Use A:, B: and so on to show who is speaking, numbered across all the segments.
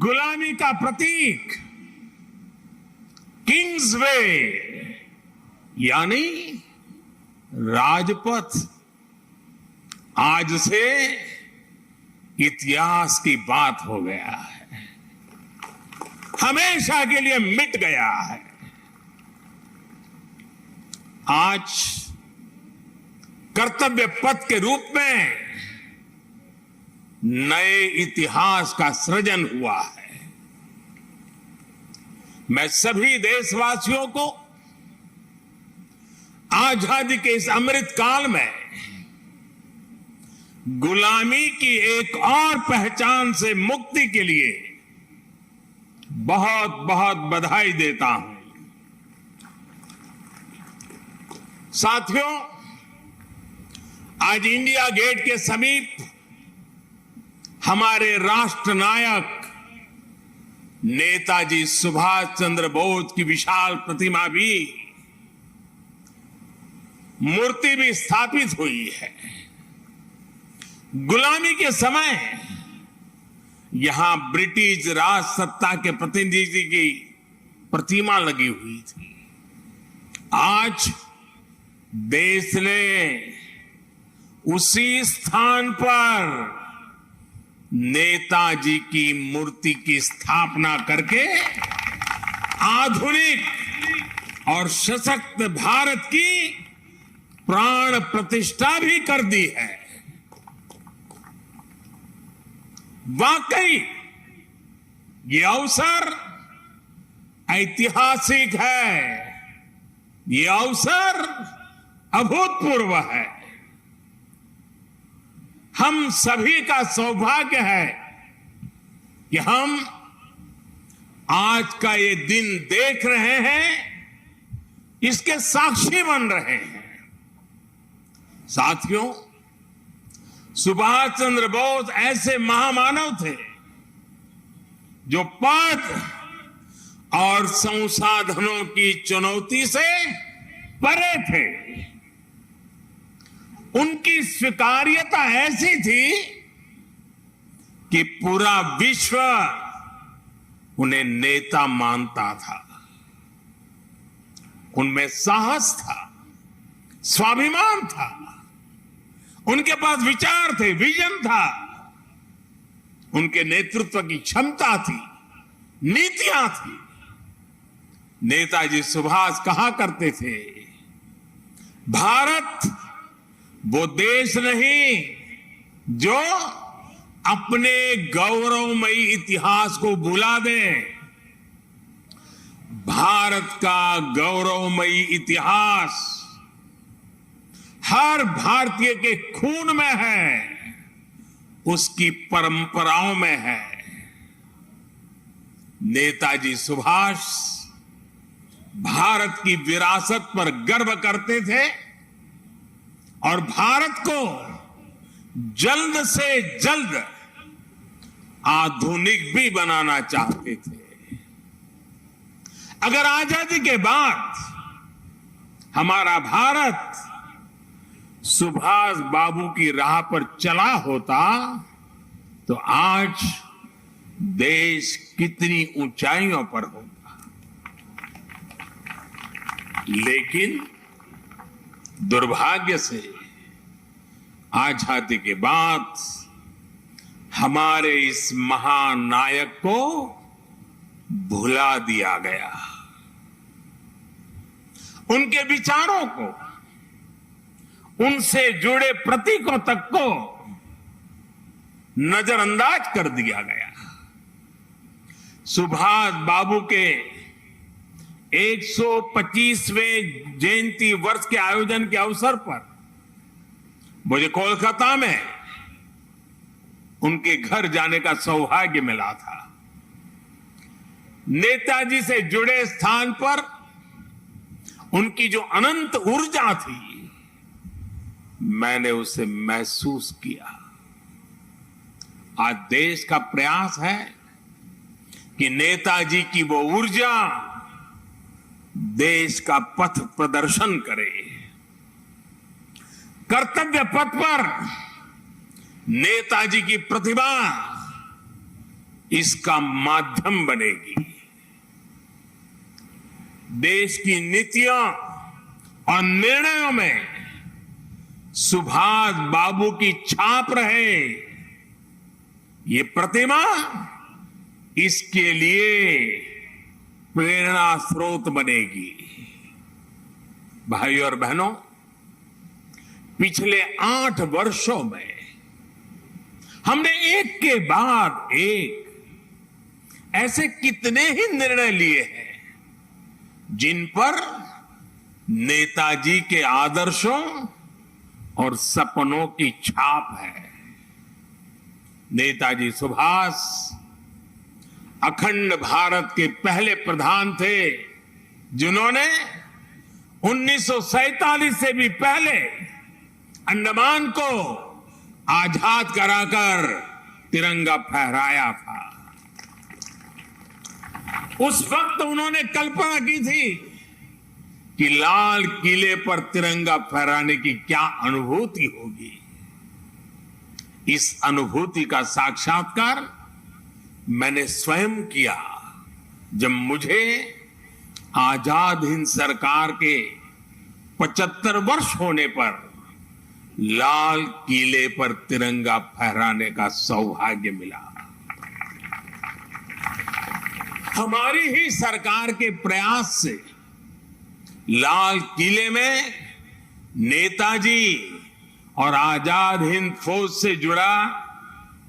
A: गुलामी का प्रतीक किंग्स वे यानी राजपथ आज से इतिहास की बात हो गया है, हमेशा के लिए मिट गया है। आज कर्तव्य पथ के रूप में नए इतिहास का सृजन हुआ है। मैं सभी देशवासियों को आजादी के इस अमृत काल में गुलामी की एक और पहचान से मुक्ति के लिए बहुत बहुत बधाई देता हूं। साथियों, आज इंडिया गेट के समीप हमारे राष्ट्र नायक नेताजी सुभाष चंद्र बोस की विशाल प्रतिमा भी, मूर्ति भी स्थापित हुई है। गुलामी के समय यहां ब्रिटिश राज सत्ता के प्रतिनिधि की प्रतिमा लगी हुई थी। आज देश ने उसी स्थान पर नेताजी की मूर्ति की स्थापना करके आधुनिक और सशक्त भारत की प्राण प्रतिष्ठा भी कर दी है। वाकई ये अवसर ऐतिहासिक है, ये अवसर अभूतपूर्व है। हम सभी का सौभाग्य है कि हम आज का ये दिन देख रहे हैं, इसके साक्षी बन रहे हैं। साथियों, सुभाष चंद्र बोस ऐसे महामानव थे जो पद और संसाधनों की चुनौती से परे थे। उनकी स्वीकार्यता ऐसी थी कि पूरा विश्व उन्हें नेता मानता था। उनमें साहस था, स्वाभिमान था, उनके पास विचार थे, विजन था, उनके नेतृत्व की क्षमता थी, नीतियां थी। नेताजी सुभाष कहा करते थे, भारत वो देश नहीं जो अपने गौरवमयी इतिहास को भुला दे। भारत का गौरवमयी इतिहास हर भारतीय के खून में है, उसकी परंपराओं में है। नेताजी सुभाष भारत की विरासत पर गर्व करते थे और भारत को जल्द से जल्द आधुनिक भी बनाना चाहते थे। अगर आजादी के बाद हमारा भारत सुभाष बाबू की राह पर चला होता तो आज देश कितनी ऊंचाइयों पर होता। लेकिन दुर्भाग्य से आजादी के बाद हमारे इस महानायक को भुला दिया गया। उनके विचारों को, उनसे जुड़े प्रतीकों तक को नजरअंदाज कर दिया गया। सुभाष बाबू के 125वें जयंती वर्ष के आयोजन के अवसर पर मुझे कोलकाता में उनके घर जाने का सौभाग्य मिला था। नेताजी से जुड़े स्थान पर उनकी जो अनंत ऊर्जा थी, मैंने उसे महसूस किया। आज देश का प्रयास है कि नेताजी की वो ऊर्जा देश का पथ प्रदर्शन करे। कर्तव्य पथ पर नेताजी की प्रतिभा इसका माध्यम बनेगी। देश की नीतियों और निर्णयों में सुभाष बाबू की छाप रहे, ये प्रतिमा इसके लिए प्रेरणा स्रोत बनेगी। भाइयों और बहनों, पिछले 8 वर्षों में हमने एक के बाद एक ऐसे कितने ही निर्णय लिए हैं जिन पर नेताजी के आदर्शों और सपनों की छाप है। नेताजी सुभाष अखंड भारत के पहले प्रधान थे जिन्होंने 1947 से भी पहले अंडमान को आजाद कराकर तिरंगा फहराया था। उस वक्त उन्होंने कल्पना की थी कि लाल किले पर तिरंगा फहराने की क्या अनुभूति होगी। इस अनुभूति का साक्षात्कार मैंने स्वयं किया जब मुझे आजाद हिंद सरकार के 75 वर्ष होने पर लाल किले पर तिरंगा फहराने का सौभाग्य मिला। हमारी ही सरकार के प्रयास से लाल किले में नेताजी और आजाद हिंद फौज से जुड़ा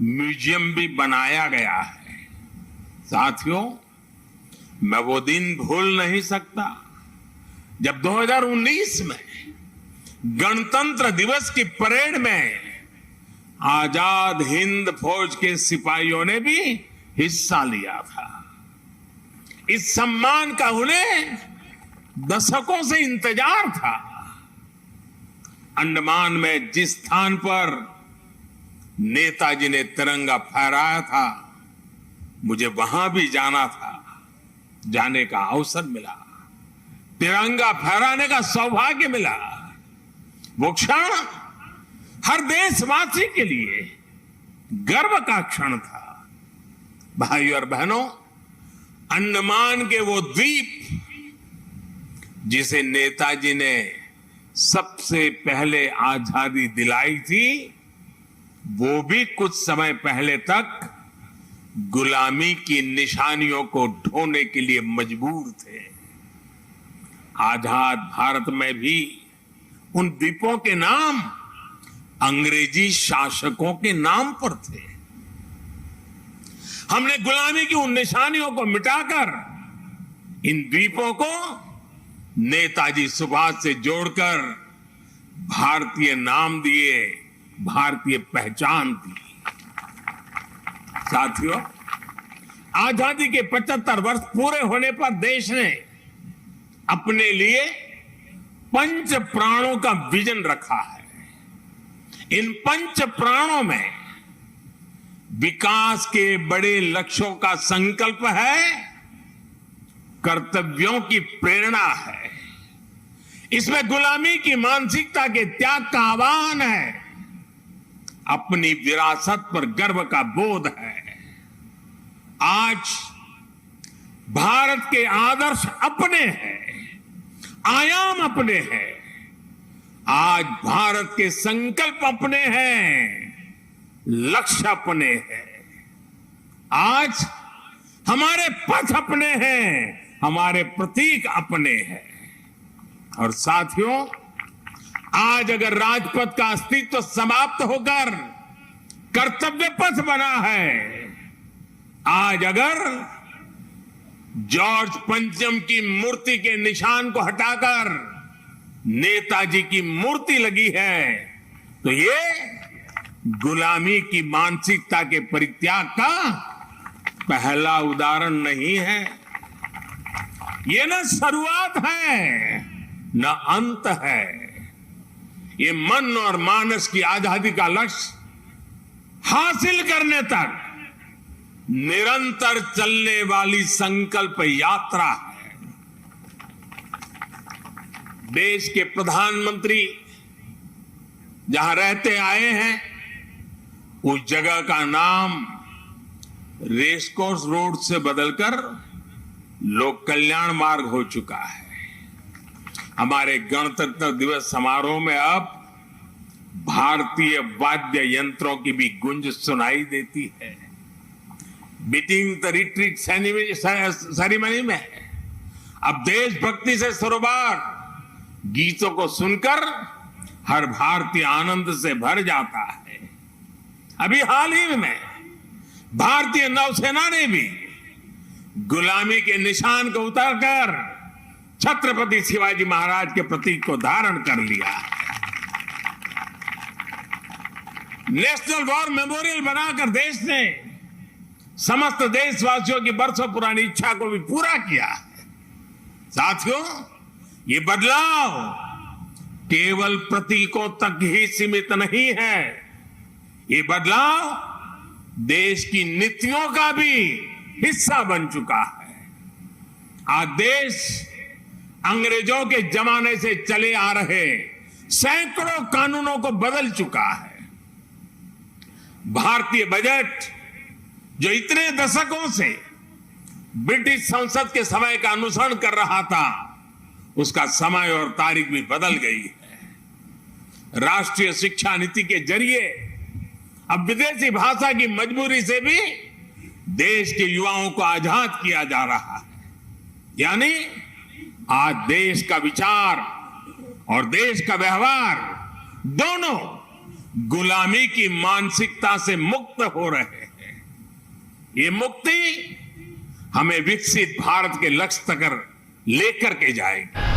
A: म्यूजियम भी बनाया गया है। साथियों, मैं वो दिन भूल नहीं सकता जब 2019 में गणतंत्र दिवस की परेड में आजाद हिंद फौज के सिपाहियों ने भी हिस्सा लिया था। इस सम्मान का उन्हें दशकों से इंतजार था। अंडमान में जिस स्थान पर नेताजी ने तिरंगा फहराया था, मुझे वहां भी जाना था, जाने का अवसर मिला, तिरंगा फहराने का सौभाग्य मिला। वो क्षण हर देशवासी के लिए गर्व का क्षण था। भाइयों और बहनों, अंडमान के वो द्वीप जिसे नेताजी ने सबसे पहले आजादी दिलाई थी, वो भी कुछ समय पहले तक गुलामी की निशानियों को ढोने के लिए मजबूर थे। आजाद भारत में भी उन द्वीपों के नाम अंग्रेजी शासकों के नाम पर थे। हमने गुलामी की उन निशानियों को मिटाकर इन द्वीपों को नेताजी सुभाष से जोड़कर भारतीय नाम दिए, भारतीय पहचान दी। साथियों, आजादी के 75 वर्ष पूरे होने पर देश ने अपने लिए 5 प्राणों का विजन रखा है। इन 5 प्राणों में विकास के बड़े लक्ष्यों का संकल्प है, कर्तव्यों की प्रेरणा है, इसमें गुलामी की मानसिकता के त्याग का आह्वान है, अपनी विरासत पर गर्व का बोध है। आज भारत के आदर्श अपने हैं, आयाम अपने हैं, आज भारत के संकल्प अपने हैं, लक्ष्य अपने हैं। आज हमारे पथ अपने हैं, हमारे प्रतीक अपने हैं। और साथियों, आज अगर राजपथ का अस्तित्व समाप्त होकर कर्तव्य पथ बना है, आज अगर जॉर्ज पंचम की मूर्ति के निशान को हटाकर नेताजी की मूर्ति लगी है, तो ये गुलामी की मानसिकता के परित्याग का पहला उदाहरण नहीं है। ये न शुरुआत है न अंत है। ये मन और मानस की आजादी का लक्ष्य हासिल करने तक निरंतर चलने वाली संकल्प यात्रा है। देश के प्रधानमंत्री जहां रहते आए हैं, उस जगह का नाम रेसकोर्स रोड से बदलकर लोक कल्याण मार्ग हो चुका है। हमारे गणतंत्र दिवस समारोह में अब भारतीय वाद्य यंत्रों की भी गूंज सुनाई देती है। बीटिंग द रिट्रीट सेरेमनी में अब देशभक्ति से सरोबार गीतों को सुनकर हर भारतीय आनंद से भर जाता है। अभी हाल ही में भारतीय नौसेना ने भी गुलामी के निशान को उतारकर छत्रपति शिवाजी महाराज के प्रतीक को धारण कर लिया है। नेशनल वॉर मेमोरियल बनाकर देश ने समस्त देशवासियों की बरसों पुरानी इच्छा को भी पूरा किया है। साथियों, ये बदलाव केवल प्रतीकों तक ही सीमित नहीं है, ये बदलाव देश की नीतियों का भी हिस्सा बन चुका है। आज देश अंग्रेजों के जमाने से चले आ रहे सैकड़ों कानूनों को बदल चुका है। भारतीय बजट जो इतने दशकों से ब्रिटिश संसद के समय का अनुसरण कर रहा था, उसका समय और तारीख भी बदल गई है। राष्ट्रीय शिक्षा नीति के जरिए अब विदेशी भाषा की मजबूरी से भी देश के युवाओं को आजाद किया जा रहा है। यानी आज देश का विचार और देश का व्यवहार दोनों गुलामी की मानसिकता से मुक्त हो रहे हैं। ये मुक्ति हमें विकसित भारत के लक्ष्य तक लेकर के जाएगी।